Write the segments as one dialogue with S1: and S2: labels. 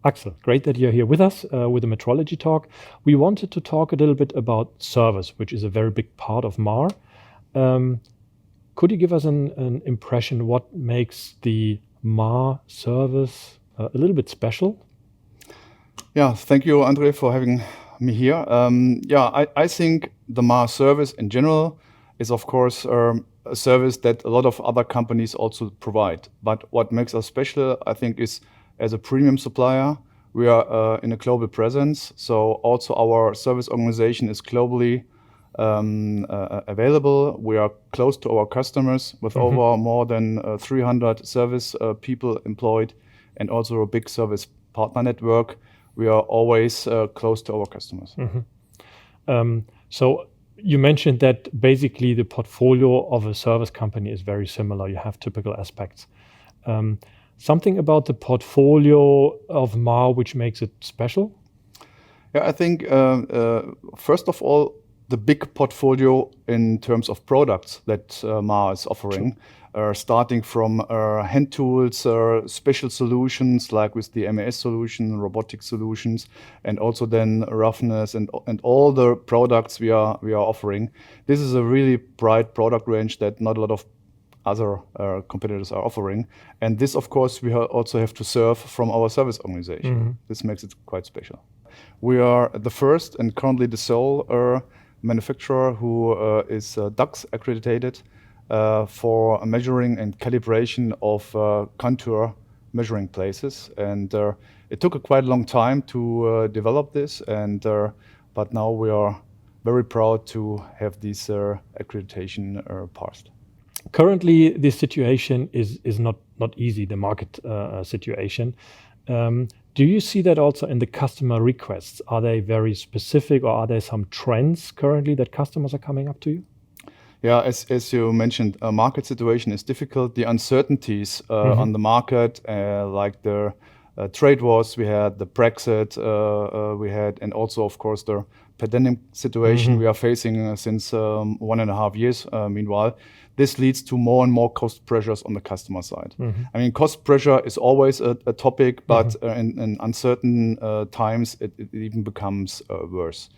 S1: Axel, great that you're here with us with the Metrology talk. We wanted to talk a little bit about service, which is a very big part of Mahr. Could you give us an impression what makes the Mahr service a little bit special?
S2: Yeah, thank you, Andre, for having me here. I think the Mahr service in general is, of course, a service that a lot of other companies also provide. But what makes us special, I think, is as a premium supplier, we are in a global presence. So also our service organization is globally available. We are close to our customers with over more than 300 service people employed, and also a big service partner network. We are always close to our customers.
S1: So you mentioned that basically the portfolio of a service company is very similar. You have typical aspects. Something about the portfolio of Mahr which makes it special?
S2: Yeah, I think first of all, the big portfolio in terms of products that Mahr is offering, starting from hand tools, special solutions like with the MES solution, robotic solutions, and also then roughness and all the products we are offering. This is a really bright product range that not a lot of other competitors are offering. And this, of course, we also have to serve from our service organization. This makes it quite special. We are the first and currently the sole manufacturer who is DAX accredited for measuring and calibration of contour measuring places. And it took a quite long time to develop this, and but now we are very proud to have this accreditation passed.
S1: Currently, this situation is not easy, the market situation. Do you see that also in the customer requests? Are they very specific, or are there some trends currently that customers are coming up to you?
S2: Yeah, as you mentioned, market situation is difficult. The uncertainties on the market, like the trade wars we had, the Brexit we had, and also, of course, the pandemic situation we are facing since 1.5 years. Meanwhile, this leads to more and more cost pressures on the customer side. I mean, cost pressure is always a topic, but in uncertain times, it even becomes worse.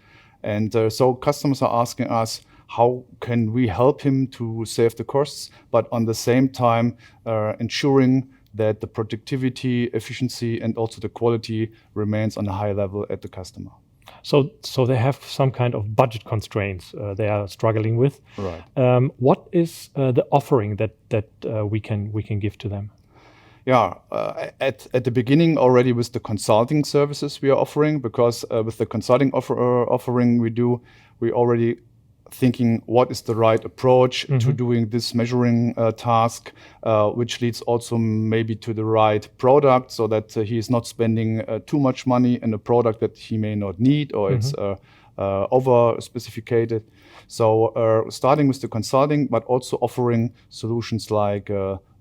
S2: And so customers are asking us, how can we help him to save the costs, but on the same time ensuring that the productivity, efficiency, and also the quality remains on a high level at the customer.
S1: So they have some kind of budget constraints they are struggling with.
S2: Right.
S1: What is the offering that we can give to them?
S2: Yeah, at the beginning already with the consulting services we are offering, because with the consulting offering we already thinking what is the right approach to doing this measuring task, which leads also maybe to the right product, so that he is not spending too much money in a product that he may not need, or it's over specificated. So starting with the consulting, but also offering solutions like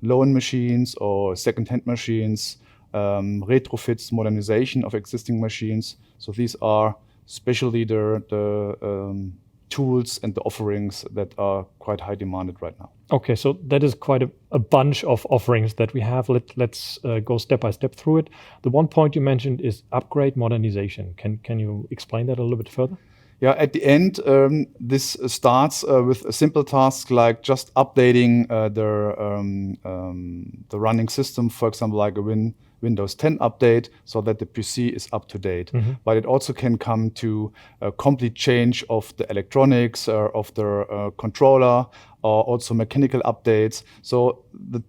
S2: loan machines or second-hand machines, retrofits, modernization of existing machines. So these are especially the tools and the offerings that are quite high demanded right now.
S1: Okay, so that is quite a bunch of offerings that we have. Let's go step by step through it. The one point you mentioned is upgrade modernization. Can you explain that a little bit further?
S2: Yeah, at the end, this starts with a simple task like just updating the running system, for example, like a Windows 10 update, so that the PC is up to date. But it also can come to a complete change of the electronics, of the controller, or also mechanical updates. So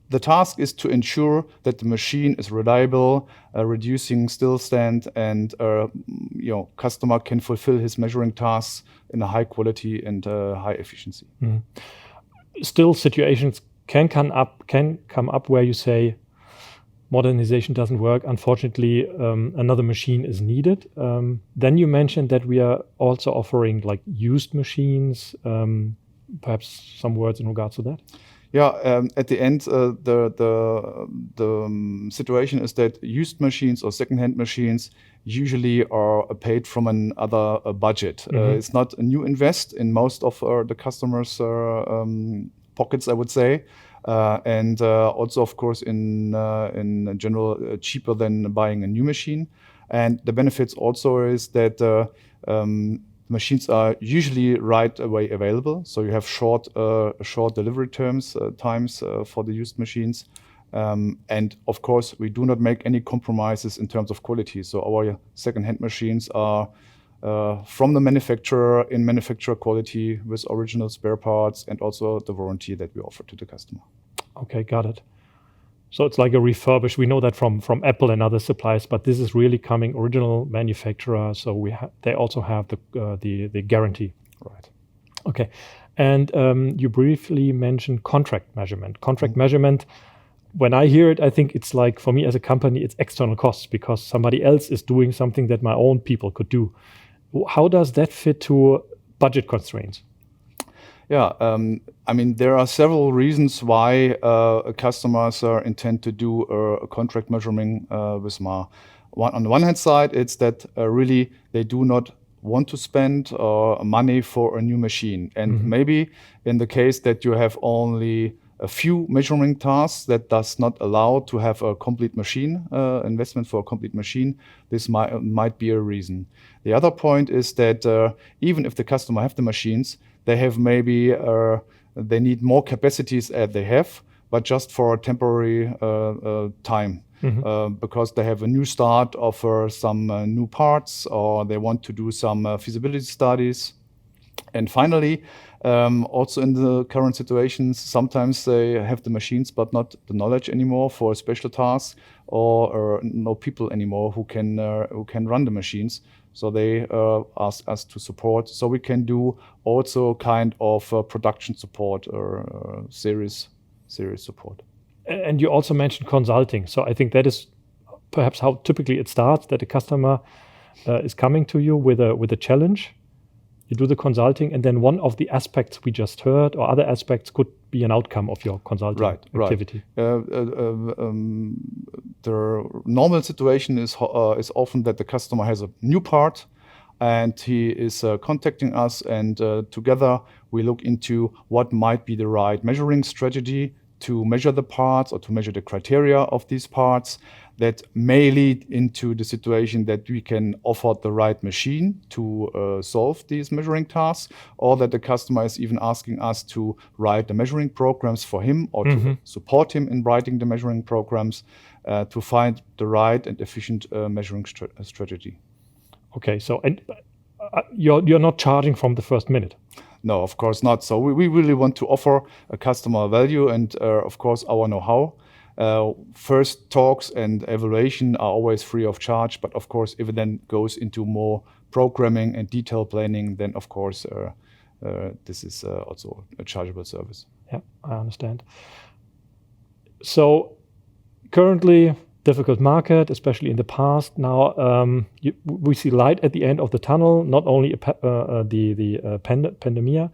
S2: the task is to ensure that the machine is reliable, reducing stillstand, and customer can fulfill his measuring tasks in a high quality and high efficiency.
S1: Still, situations can come up where you say modernization doesn't work. Unfortunately, another machine is needed. Then you mentioned that we are also offering like used machines. Perhaps some words in regards to that?
S2: Yeah, at the end, the situation is that used machines or second-hand machines usually are paid from another budget. It's not a new invest in most of the customers' pockets, I would say. and also, of course, in general, cheaper than buying a new machine. And the benefits also is that machines are usually right away available, so you have short delivery times for the used machines. And of course, we do not make any compromises in terms of quality. So our second-hand machines are from the manufacturer in manufacturer quality with original spare parts and also the warranty that we offer to the customer.
S1: Okay, got it. So it's like a refurbish. We know that from Apple and other suppliers, but this is really coming original manufacturer. So they also have the guarantee.
S2: Right.
S1: Okay, and you briefly mentioned contract measurement. Contract measurement. When I hear it, I think it's like, for me as a company, it's external costs because somebody else is doing something that my own people could do. How does that fit to budget constraints?
S2: Yeah, I mean, there are several reasons why customers intend to do a contract measuring with Mahr. On the one hand side, it's that really they do not want to spend money for a new machine. And maybe in the case that you have only a few measuring tasks that does not allow to have a complete machine, investment for a complete machine, this might be a reason. The other point is that even if the customer have the machines, they have maybe they need more capacities as they have, but just for a temporary time. Because they have a new start, offer some new parts, or they want to do some feasibility studies. And finally, also in the current situations, sometimes they have the machines but not the knowledge anymore for a special task, or no people anymore who can run the machines. So they ask us to support. So we can do also kind of production support or series support.
S1: And you also mentioned consulting. So I think that is perhaps how typically it starts, that a customer is coming to you with a challenge. You do the consulting, and then one of the aspects we just heard or other aspects could be an outcome of your consulting activity.
S2: Right. The normal situation is often that the customer has a new part and he is contacting us, and together we look into what might be the right measuring strategy to measure the parts or to measure the criteria of these parts that may lead into the situation that we can offer the right machine to solve these measuring tasks, or that the customer is even asking us to write the measuring programs for him or to support him in writing the measuring programs to find the right and efficient measuring strategy.
S1: Okay, so you're not charging from the first minute.
S2: No, of course not. So we really want to offer a customer value and, of course, our know-how. First talks and evaluation are always free of charge, but of course, if it then goes into more programming and detail planning, then of course this is also a chargeable service.
S1: Yeah, I understand. So currently, difficult market, especially in the past. Now we see light at the end of the tunnel, not only the pandemic.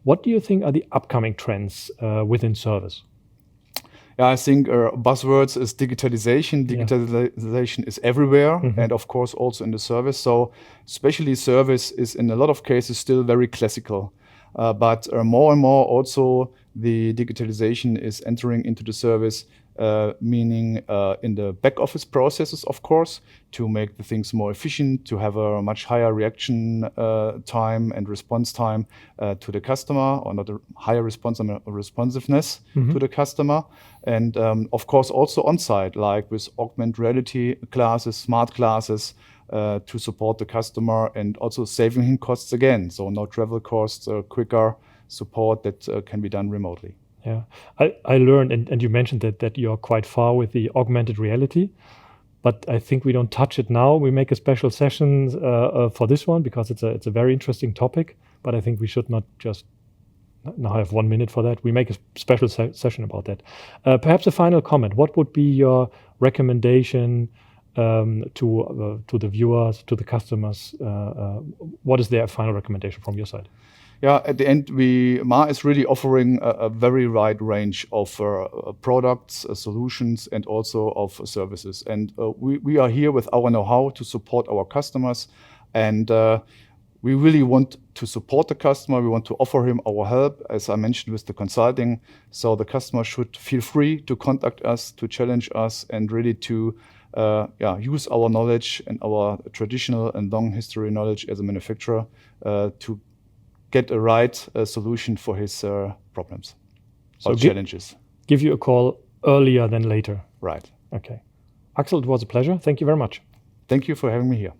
S1: What do you think are the upcoming trends within service?
S2: Yeah, I think buzzwords is digitalization. Digitalization is everywhere, and of course also in the service. So especially service is in a lot of cases still very classical. But more and more also the digitalization is entering into the service, meaning in the back office processes, of course, to make the things more efficient, to have a much higher reaction time and response time to the customer, or not a higher responsiveness to the customer. And of course also on-site, like with augmented reality classes, smart classes, to support the customer and also saving him costs again. So no travel costs, quicker support that can be done remotely.
S1: Yeah, I learned, and you mentioned that you're quite far with the augmented reality, but I think we don't touch it now. We make a special session for this one because it's a very interesting topic, but I think we should not just now have 1 minute for that. We make a special session about that. Perhaps a final comment. What would be your recommendation to the viewers, to the customers? What is their final recommendation from your side?
S2: Yeah, at the end, Mahr is really offering a very wide range of products, solutions, and also of services. And we are here with our know-how to support our customers. And we really want to support the customer. We want to offer him our help, as I mentioned with the consulting. So the customer should feel free to contact us, to challenge us, and really to use our knowledge and our traditional and long history knowledge as a manufacturer to get a right solution for his problems or challenges.
S1: Give you a call earlier than later.
S2: Right.
S1: Okay. Axel, it was a pleasure. Thank you very much.
S2: Thank you for having me here.